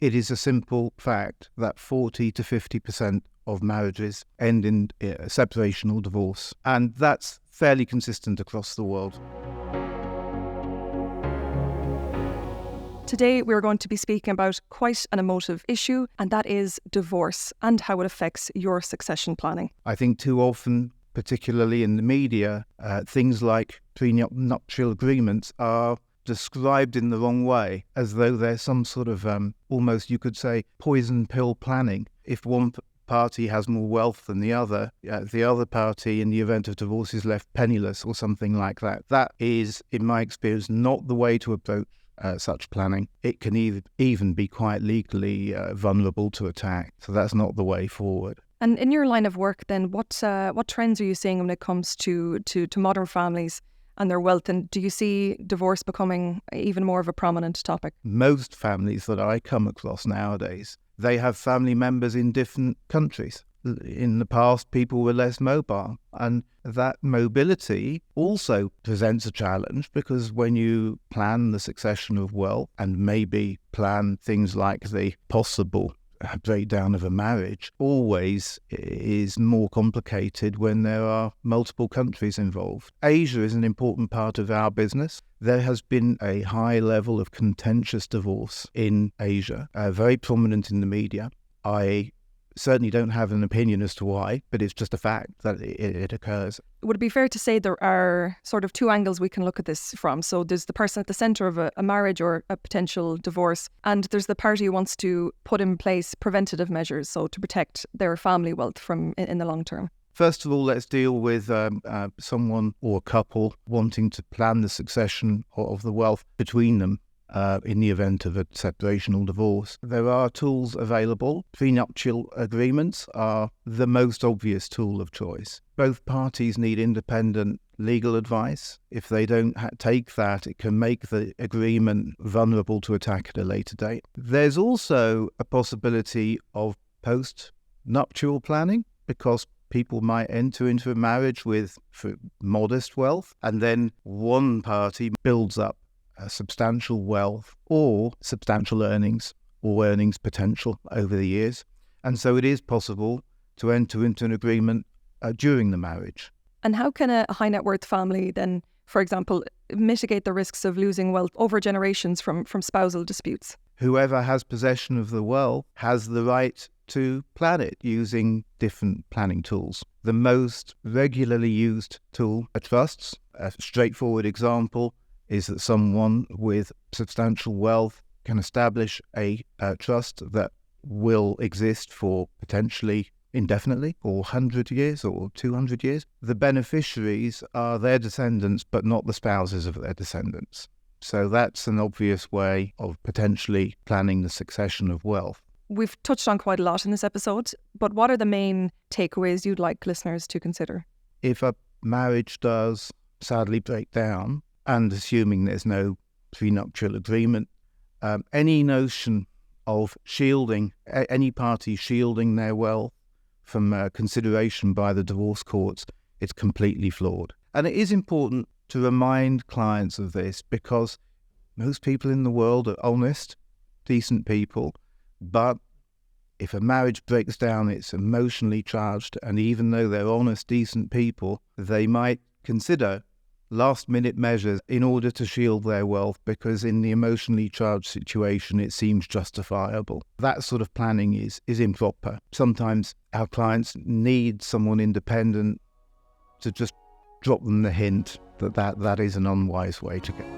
It is a simple fact that 40 to 50% of marriages end in separation or divorce, and that's fairly consistent across the world. Today we're going to be speaking about quite an emotive issue, and that is divorce and how it affects your succession planning. I think too often, particularly in the media, things like prenuptial agreements are described in the wrong way, as though there's some sort of almost, you could say, poison pill planning. If one party has more wealth than the other party in the event of divorce is left penniless or something like that. That is, in my experience, not the way to approach such planning. It can even be quite legally vulnerable to attack. So that's not the way forward. And in your line of work then, what trends are you seeing when it comes to modern families and their wealth? And do you see divorce becoming even more of a prominent topic? Most families that I come across nowadays, they have family members in different countries. In the past, people were less mobile, and that mobility also presents a challenge, because when you plan the succession of wealth and maybe plan things like the possible breakdown of a marriage, always is more complicated when there are multiple countries involved. Asia is an important part of our business. There has been a high level of contentious divorce in Asia, very prominent in the media. I certainly don't have an opinion as to why, but it's just a fact that it occurs. Would it be fair to say there are sort of two angles we can look at this from? So there's the person at the centre of a marriage or a potential divorce, and there's the party who wants to put in place preventative measures, so to protect their family wealth from in the long term. First of all, let's deal with someone or a couple wanting to plan the succession of the wealth between them. In the event of a separation or divorce. There are tools available. Prenuptial agreements are the most obvious tool of choice. Both parties need independent legal advice. If they don't take that, it can make the agreement vulnerable to attack at a later date. There's also a possibility of post-nuptial planning, because people might enter into a marriage with modest wealth, and then one party builds up substantial wealth or substantial earnings or earnings potential over the years. And so it is possible to enter into an agreement during the marriage. And how can a high net worth family then, for example, mitigate the risks of losing wealth over generations from spousal disputes? Whoever has possession of the wealth has the right to plan it using different planning tools. The most regularly used tool are trusts. A straightforward example is that someone with substantial wealth can establish a trust that will exist for potentially indefinitely, or 100 years or 200 years. The beneficiaries are their descendants, but not the spouses of their descendants. So that's an obvious way of potentially planning the succession of wealth. We've touched on quite a lot in this episode, but what are the main takeaways you'd like listeners to consider? If a marriage does sadly break down, and assuming there's no prenuptial agreement, any notion of shielding, any party shielding their wealth from consideration by the divorce courts, is completely flawed. And it is important to remind clients of this, because most people in the world are honest, decent people, but if a marriage breaks down, it's emotionally charged, and even though they're honest, decent people, they might consider last-minute measures in order to shield their wealth, because in the emotionally charged situation it seems justifiable. That sort of planning is improper. Sometimes our clients need someone independent to just drop them the hint that is an unwise way to go.